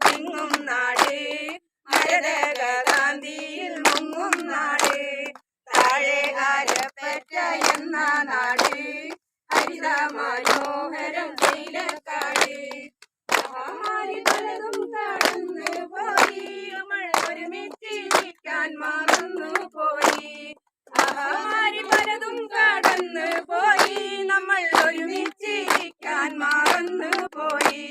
തിങ്ങും നാട്, മരതക ഗാന്ധിയിൽ മുങ്ങും നാട്. താഴെ ആരപ്പറ്റ എന്ന നാട്, ഹരിത മനോഹരം തേയിലക്കാട്. മഹാമാരി പലതും കടന്നു പോയി, നമ്മൾ ഒരുമിച്ചിരിക്കാൻ മറന്നു പോയി. മഹാമാരി പലതും കടന്നു പോയി, നമ്മൾ ഒരുമിച്ചിരിക്കാൻ മറന്നു പോയി.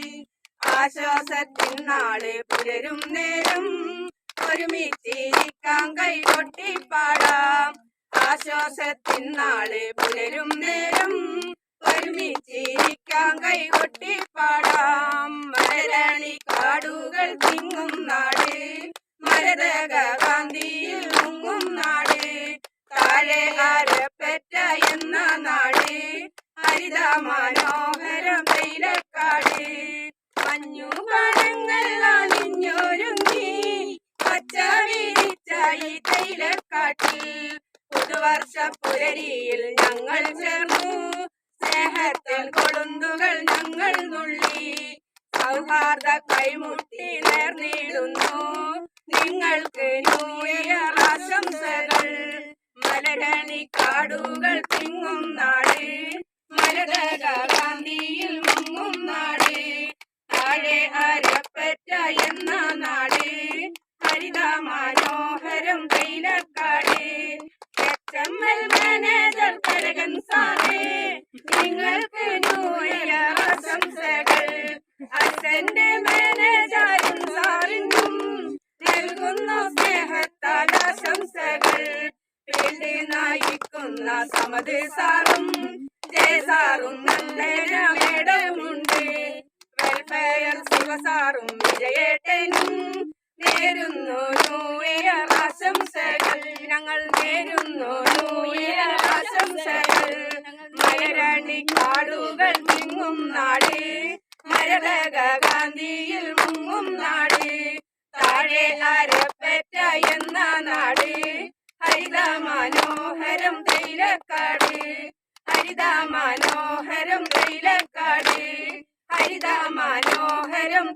ആശ്വാസത്തിൻ നാള് പുലരും നേരം, ഒരുമിച്ചിരിക്കാൻ കൈകൊട്ടിപ്പാടാം. ആശ്വാസത്തിൻ നാള് പുലരും നേരം, ഒരുമിച്ചിരിക്കാൻ കൈകൊട്ടിപ്പാടാം. മലരണിക്കാടുകൾ തിങ്ങും നാട്, മരതക ഗാന്ധിയിൽ മുങ്ങും നാട്. താഴെ ആരപ്പറ്റ എന്ന നാട്, ഹരിത മനോഹരം തേയിലക്കാട്. മഞ്ഞു കണങ്ങൾ അണിഞ്ഞൊരുങ്ങി പച്ച വിരിച്ച ഈ തേയിലക്കാട്ടിൽ, പുതുവർഷ പുലരിയിൽ ഞങ്ങൾ ചേർന്നു, സ്നേഹത്തിൽ കൊളുന്തുകൾ ഞങ്ങൾ നുള്ളി. സൗഹാർദ്ദ കൈമുട്ടി നേർന്നിടുന്നു നിങ്ങൾക്ക് ന്യൂ ഇയർ ആശംസകൾ. മലരണിക്കാടുകൾ തിങ്ങും നാട്, മരതക ഗാന്ധിയിൽ മുങ്ങും നാട്. താഴെ ആരപ്പറ്റ എന്ന നാട്, ഹരിത മനോഹരം തേയിലക്കാട്. HML മാനേജർ തരകൻ സാറേ, നിങ്ങൾക്ക് ന്യൂ ഇയർ ആശംസകൾ. അച്ഛന്റെ മാനേജരും സാറിനും നൽകുന്നു സ്നേഹത്താൽ ആശംസകൾ. ഫീൽഡ് നയിക്കുന്ന സമത് സാറും ജയസാറും നല്ല മേഡമുണ്ട്. വെൽഫെയർ ശിവസാറും വിജയേട്ടനും നേരുന്നു ന്യൂ ഇയർ ആശംസകൾ. ഞങ്ങൾ നേരുന്നു ന്യൂ ഇയർ ആശംസകൾ. മലരണിക്കാടുകൾ തിങ്ങും നാട്, മരതക ഗാന്ധിയിൽ മുങ്ങും നാട്. താഴെ ആരപ്പറ്റ എന്ന നാട്, ഹരിത മനോഹരം തേയിലക്കാട്. ഹരിത മനോഹരം തേയിലക്കാട്, ഹരിത മനോഹരം